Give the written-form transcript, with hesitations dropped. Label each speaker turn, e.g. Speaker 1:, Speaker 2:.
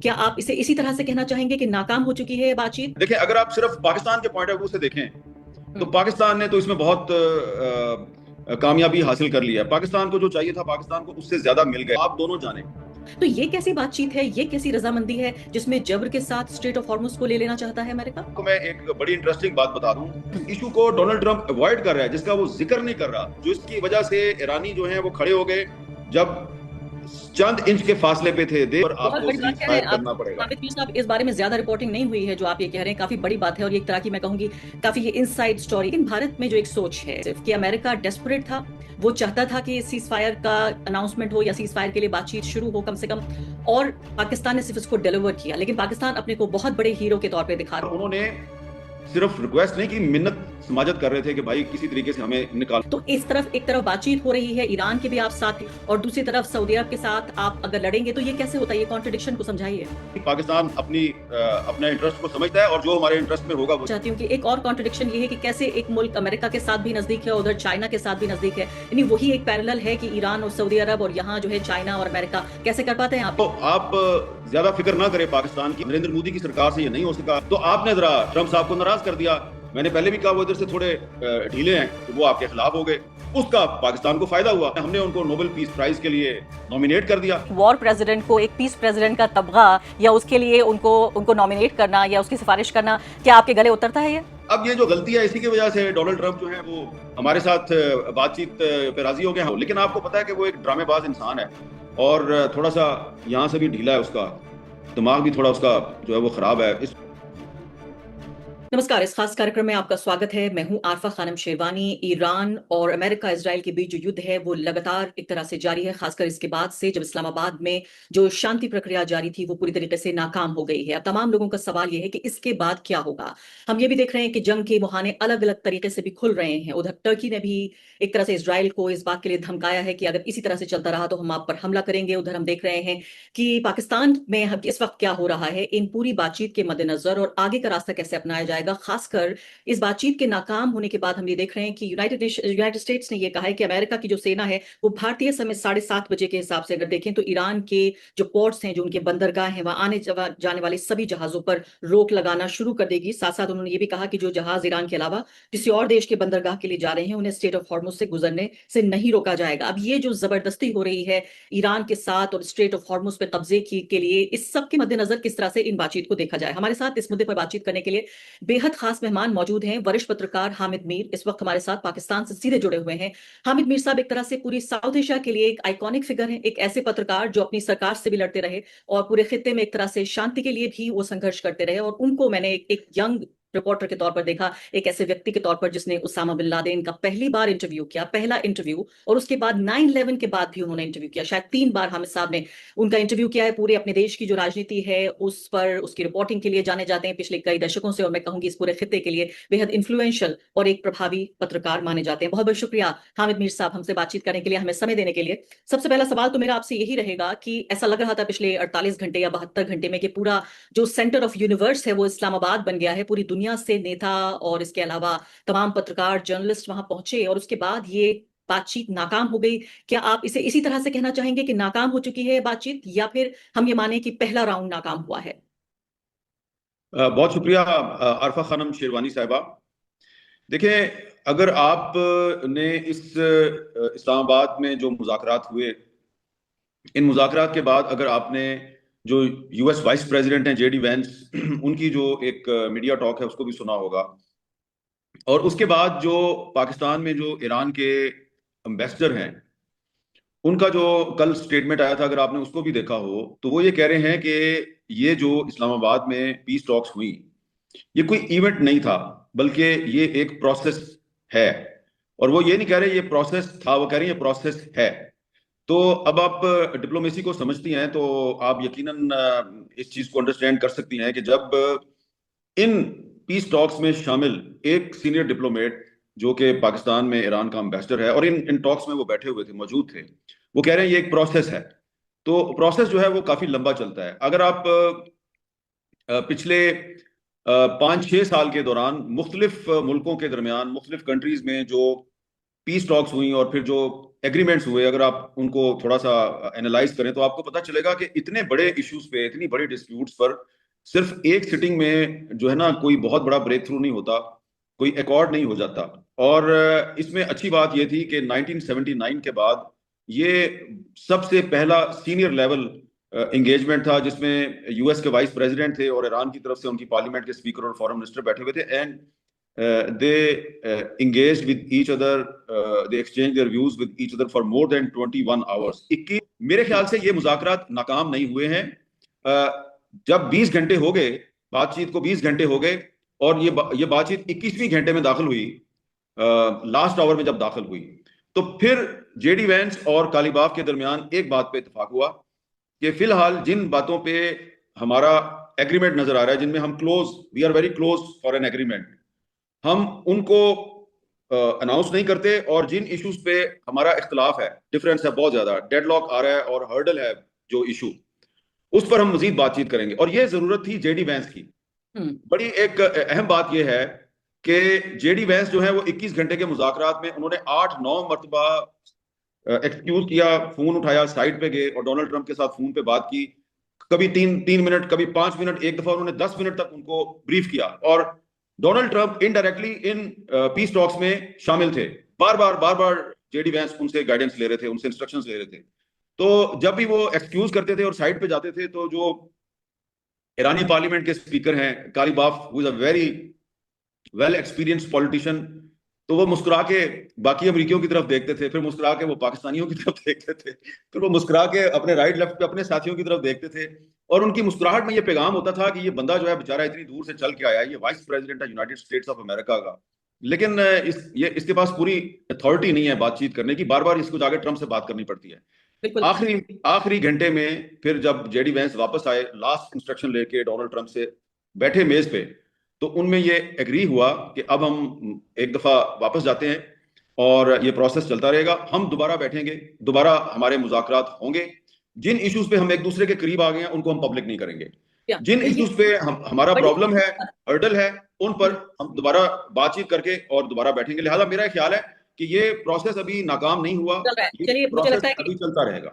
Speaker 1: क्या आप इसे इसी तरह से कहना चाहेंगे कि नाकाम हो चुकी है ये बातचीत?
Speaker 2: देखिए, अगर आप सिर्फ पाकिस्तान के पॉइंट ऑफ व्यू से देखें तो
Speaker 1: हम्म।
Speaker 2: पाकिस्तान ने तो इसमें बहुत कामयाबी हासिल कर लिया है। पाकिस्तान को जो चाहिए था, पाकिस्तान को उससे ज्यादा मिल गया। आप दोनों जाने।
Speaker 1: तो ये कैसी बातचीत है, ये कैसी रजामंदी है जिसमें जबर के साथ स्ट्रेट ऑफ हॉर्मुज को ले लेना चाहता है अमेरिका?
Speaker 2: तो मैं एक बड़ी इंटरेस्टिंग बात बता दूं।
Speaker 1: हम्म।
Speaker 2: इशू को डोनाल्ड ट्रंप अवॉइड कर रहा है, जिसका वो जिक्र नहीं कर रहा, जो इसकी वजह से ईरानी जो हैं वो खड़े हो गए जब चंद इंच के फासले पे थे। दे और
Speaker 1: बहुत
Speaker 2: आपको
Speaker 1: बड़ी बात
Speaker 2: सीज
Speaker 1: क्या है
Speaker 2: फायर
Speaker 1: आप?
Speaker 2: करना पड़ेगा।
Speaker 1: हामिद मीर साहब, इस बारे में ज्यादा रिपोर्टिंग नहीं हुई है जो आप ये कह रहे हैं, काफी बड़ी बात है और ये एक तरह की मैं कहूंगी काफी ये इनसाइड स्टोरी। लेकिन भारत में जो एक सोच है सिर्फ कि अमेरिका डेस्परेट था, वो चाहता था कि सीज फायर का अनाउंसमेंट हो या सीज फायर के लिए बातचीत शुरू हो कम से कम, और पाकिस्तान ने सिर्फ इसको डिलीवर किया। लेकिन पाकिस्तान अपने को बहुत बड़े हीरो के तौर पर दिखा रहा है।
Speaker 2: उन्होंने सिर्फ रिक्वेस्ट नहीं की, मिन्नत समाजत कर रहे थे कि भाई किसी तरीके से हमें निकाल।
Speaker 1: तो इस तरफ एक तरफ बातचीत हो रही है, ईरान के भी आप साथ हैं, और दूसरी तरफ सऊदी अरब के साथ आप अगर लड़ेंगे तो ये कैसे होता है? ये कॉन्ट्रडिक्शन को समझाइए।
Speaker 2: पाकिस्तान अपना इंटरेस्ट को समझता है और जो हमारे इंटरेस्ट में होगा वो
Speaker 1: चाहती हूँ कि एक और कॉन्ट्रडिक्शन ये है कि कैसे एक मुल्क अमेरिका के साथ भी नजदीक है, उधर चाइना के साथ भी नजदीक है, यानी वही एक पैरेलल है कि ईरान और सऊदी अरब और यहाँ जो है चाइना और अमेरिका, कैसे कर पाते हैं आप?
Speaker 2: तो आप ज्यादा फिक्र ना करें पाकिस्तान की। नरेंद्र मोदी की सरकार से ये नहीं हो सका, तो आपने जरा ट्रंप साहब को नाराज कर दिया। मैंने पहले भी कहा वो इधर से थोड़े ढीले हैं, तो वो आपके खिलाफ हो गए। उसका पाकिस्तान को फायदा हुआ। हमने उनको नोबेल पीस प्राइज के लिए नॉमिनेट कर दिया।
Speaker 1: वॉर प्रेसिडेंट को एक पीस प्रेसिडेंट का तबगा या उसके लिए उनको उनको नॉमिनेट करना या उसकी सिफारिश करना, क्या आपके गले उतरता है ये?
Speaker 2: अब ये जो गलती है, इसी की वजह से डोनाल्ड ट्रंप जो है वो हमारे साथ बातचीत पे राजी हो गया। लेकिन आपको पता है कि वो एक ड्रामेबाज इंसान है और थोड़ा सा यहाँ से भी ढीला है, उसका दिमाग भी थोड़ा उसका जो है वो खराब है।
Speaker 1: नमस्कार, इस खास कार्यक्रम में आपका स्वागत है। मैं हूं आरफा खानम शेरवानी। ईरान और अमेरिका इजराइल के बीच जो युद्ध है वो लगातार एक तरह से जारी है, खासकर इसके बाद से जब इस्लामाबाद में जो शांति प्रक्रिया जारी थी वो पूरी तरीके से नाकाम हो गई है। अब तमाम लोगों का सवाल ये है कि इसके बाद क्या होगा। हम ये भी देख रहे हैं कि जंग के मुहाने अलग अलग तरीके से भी खुल रहे हैं। उधर टर्की ने भी एक तरह से इसराइल को इस बात के लिए धमकाया है कि अगर इसी तरह से चलता रहा तो हम आप पर हमला करेंगे। उधर हम देख रहे हैं कि पाकिस्तान में इस वक्त क्या हो रहा है। इन पूरी बातचीत के मद्देनजर और आगे का रास्ता कैसे अपनाया जाएगा, खासकर इस बातचीत के नाकाम होने के बाद हम ये देख रहे हैं कि यूनाइटेड स्टेट्स ने ये कहा है कि अमेरिका की जो सेना है वो भारतीय समय 7:30 बजे के हिसाब से अगर देखें तो ईरान के जो पोर्ट्स हैं, जो उनके बंदरगाह हैं, वहां आने जाने वाले सभी जहाजों पर रोक लगाना शुरू कर देगी। साथ साथ उन्होंने ये भी कहा कि जो जहाज ईरान के अलावा किसी और देश के बंदरगाह के लिए जा रहे हैं उन्हें स्टेट ऑफ हॉर्मुज से गुजरने से नहीं रोका जाएगा। अब ये जो जबरदस्ती हो रही है ईरान के साथ और स्ट्रेट ऑफ हॉर्मुज पे कब्जे की के लिए, इस सब के मद्देनजर किस तरह से इन बातचीत को देखा जाए। हमारे साथ इस मुद्दे पर बातचीत करने के लिए बेहद खास मेहमान मौजूद हैं। वरिष्ठ पत्रकार हामिद मीर इस वक्त हमारे साथ पाकिस्तान से सीधे जुड़े हुए हैं। हामिद मीर साहब एक तरह से पूरी साउथ एशिया के लिए एक आइकॉनिक फिगर हैं, एक ऐसे पत्रकार जो अपनी सरकार से भी लड़ते रहे और पूरे खित्ते में एक तरह से शांति के लिए भी वो संघर्ष करते रहे। और उनको मैंने एक यंग रिपोर्टर के तौर पर देखा, एक ऐसे व्यक्ति के तौर पर जिसने उसामा बिन लादेन का पहली बार इंटरव्यू किया, पहला इंटरव्यू, और उसके बाद 9/11 के बाद भी उन्होंने इंटरव्यू किया। शायद 3 बार हामिद साहब ने उनका इंटरव्यू किया है। पूरे अपने देश की जो राजनीति है उस पर उसकी रिपोर्टिंग के लिए जाने जाते हैं पिछले कई दशकों से, और मैं कहूंगी इस पूरे खित्ते के लिए बेहद इन्फ्लुएंशियल और एक प्रभावी पत्रकार माने जाते हैं। बहुत बहुत शुक्रिया हामिद मीर साहब हमसे बातचीत करने के लिए, हमें समय देने के लिए। सबसे पहला सवाल तो मेरा आपसे यही रहेगा कि ऐसा लग रहा था पिछले 48 घंटे या 72 घंटे में कि पूरा जो सेंटर ऑफ यूनिवर्स है वो इस्लामाबाद बन गया है। पूरी दुनिया से नेता और इसके अलावा तमाम पत्रकार, जर्नलिस्ट वहां पहुंचे और उसके बाद ये बातचीत नाकाम हो गई। क्या आप इसे इसी तरह से कहना चाहेंगे कि नाकाम हो चुकी है बातचीत, या फिर हम ये माने कि पहला राउंड नाकाम हुआ है?
Speaker 2: बहुत शुक्रिया आरफा खानम शेरवानी साहिबा। देखिए, अगर आप ने इस इस्लामाबाद में जो मुज़ाकरात हुए, इन मुज़ाकरात के बाद अगर आपने जो यूएस वाइस प्रेसिडेंट हैं जेडी वेंस उनकी जो एक मीडिया टॉक है उसको भी सुना होगा, और उसके बाद जो पाकिस्तान में जो ईरान के एम्बेसडर हैं उनका जो कल स्टेटमेंट आया था, अगर आपने उसको भी देखा हो, तो वो ये कह रहे हैं कि ये जो इस्लामाबाद में पीस टॉक्स हुई, ये कोई इवेंट नहीं था, बल्कि ये एक प्रोसेस है। और वो ये नहीं कह रहे ये प्रोसेस था, वो कह रहे हैं ये प्रोसेस है। तो अब आप डिप्लोमेसी को समझती हैं तो आप यकीनन इस चीज को अंडरस्टैंड कर सकती हैं कि जब इन पीस टॉक्स में शामिल एक सीनियर डिप्लोमेट जो कि पाकिस्तान में ईरान का एम्बेसडर है और इन इन टॉक्स में वो बैठे हुए थे, मौजूद थे, वो कह रहे हैं ये एक प्रोसेस है। तो प्रोसेस जो है वो काफी लंबा चलता है। अगर आप पिछले 5-6 साल के दौरान मुख्तलिफ मुल्कों के दरमियान, मुख्तलिफ कंट्रीज में जो पीस टॉक्स हुई और फिर जो एग्रीमेंट्स हुए, अगर आप उनको थोड़ा सा एनालाइज करें तो आपको पता चलेगा कि इतने बड़े इश्यूज पे, इतनी बड़ी डिस्प्यूट्स पर सिर्फ एक सिटिंग में जो है ना कोई बहुत बड़ा ब्रेक थ्रू नहीं होता, कोई एकॉर्ड नहीं हो जाता। और इसमें अच्छी बात यह थी कि 1979 के बाद ये सबसे पहला सीनियर लेवल एंगेजमेंट था जिसमें यूएस के वाइस प्रेसिडेंट थे और ईरान की तरफ से उनकी पार्लियामेंट के स्पीकर और फॉरेन मिनिस्टर बैठे हुए थे, and they engaged with each other, they exchanged their views with each other for more than 21 hours। 21, मेरे ख्याल से ये मुज़ाकरात नाकाम नहीं हुए हैं। जब 20 घंटे हो गए, बातचीत को 20 घंटे हो गए, और ये बातचीत 21वीं घंटे में दाखिल हुई, लास्ट आवर में जब दाखिल हुई, तो फिर जेडी वेंस और कालीबाफ के दरमियान एक बात पे इत्तेफाक हुआ कि फिलहाल जिन बातों पे हमारा एग्रीमेंट नजर आ रहा है, जिनमें हम close, we are very close for an agreement, हम उनको अनाउंस नहीं करते, और जिन इश्यूज पे हमारा इख्तलाफ है, डिफरेंस है, बहुत ज्यादा डेडलॉक आ रहा है और हर्डल है जो इशू, उस पर हम मजीद बातचीत करेंगे। और ये जरूरत थी जेडी वैंस की। बड़ी एक अहम बात यह है कि जेडी वैंस जो है वो 21 घंटे के मुज़ाकरात में उन्होंने 8-9 मरतबा एक्सक्यूज किया, फोन उठाया, साइड पे गए और डोनाल्ड ट्रंप के साथ फोन पे बात की। कभी 3 मिनट, कभी 5 मिनट, एक दफा उन्होंने 10 मिनट तक उनको ब्रीफ किया, और Donald Trump indirectly in peace talks में शामिल थे। बार बार जेडी वैंस उनसे गाइडेंस ले रहे थे, उनसे इंस्ट्रक्शंस ले रहे थे। तो जब भी वो एक्सक्यूज करते थे और साइड पे जाते थे, तो जो ईरानी पार्लियामेंट के स्पीकर हैं Ghalibaf, who is a very well experienced politician, तो वो मुस्कुरा के बाकी अमरीकियों की तरफ देखते थे, फिर मुस्कुरा के वो पाकिस्तानियों की तरफ देखते थे, फिर वो मुस्कुरा के अपने राइट लेफ्ट पे अपने साथियों की तरफ देखते थे, और उनकी मुस्कुराहट में ये पैगाम होता था कि ये बंदा जो है बेचारा इतनी दूर से चल के आया है, ये वाइस प्रेसिडेंट है यूनाइटेड स्टेट्स ऑफ अमेरिका का, लेकिन इसके पास पूरी अथॉरिटी नहीं है बातचीत करने की, बार बार इसको जाके ट्रंप से बात करनी पड़ती है।
Speaker 1: बिल्कुल।
Speaker 2: आखिरी आखिरी घंटे में फिर जब जेडी वैंस वापस आए लास्ट इंस्ट्रक्शन लेके डोनाल्ड ट्रंप से, बैठे मेज पे, तो उनमें ये एग्री हुआ कि अब हम एक दफा वापस जाते हैं और ये प्रोसेस चलता रहेगा, हम दोबारा बैठेंगे, दोबारा हमारे मुज़ाकरात होंगे, जिन इश्यूज पे हम एक दूसरे के करीब आ गए हैं उनको हम पब्लिक नहीं करेंगे, जिन इश्यूज पे हमारा प्रॉब्लम है, हर्डल है, उन पर हम दोबारा बातचीत करके और दोबारा बैठेंगे। लिहाजा मेरा ख्याल है कि ये प्रोसेस अभी नाकाम नहीं हुआ, ये
Speaker 1: चलिए, मुझे
Speaker 2: प्रोसेस
Speaker 1: लगता है कि
Speaker 2: अभी चलता रहेगा।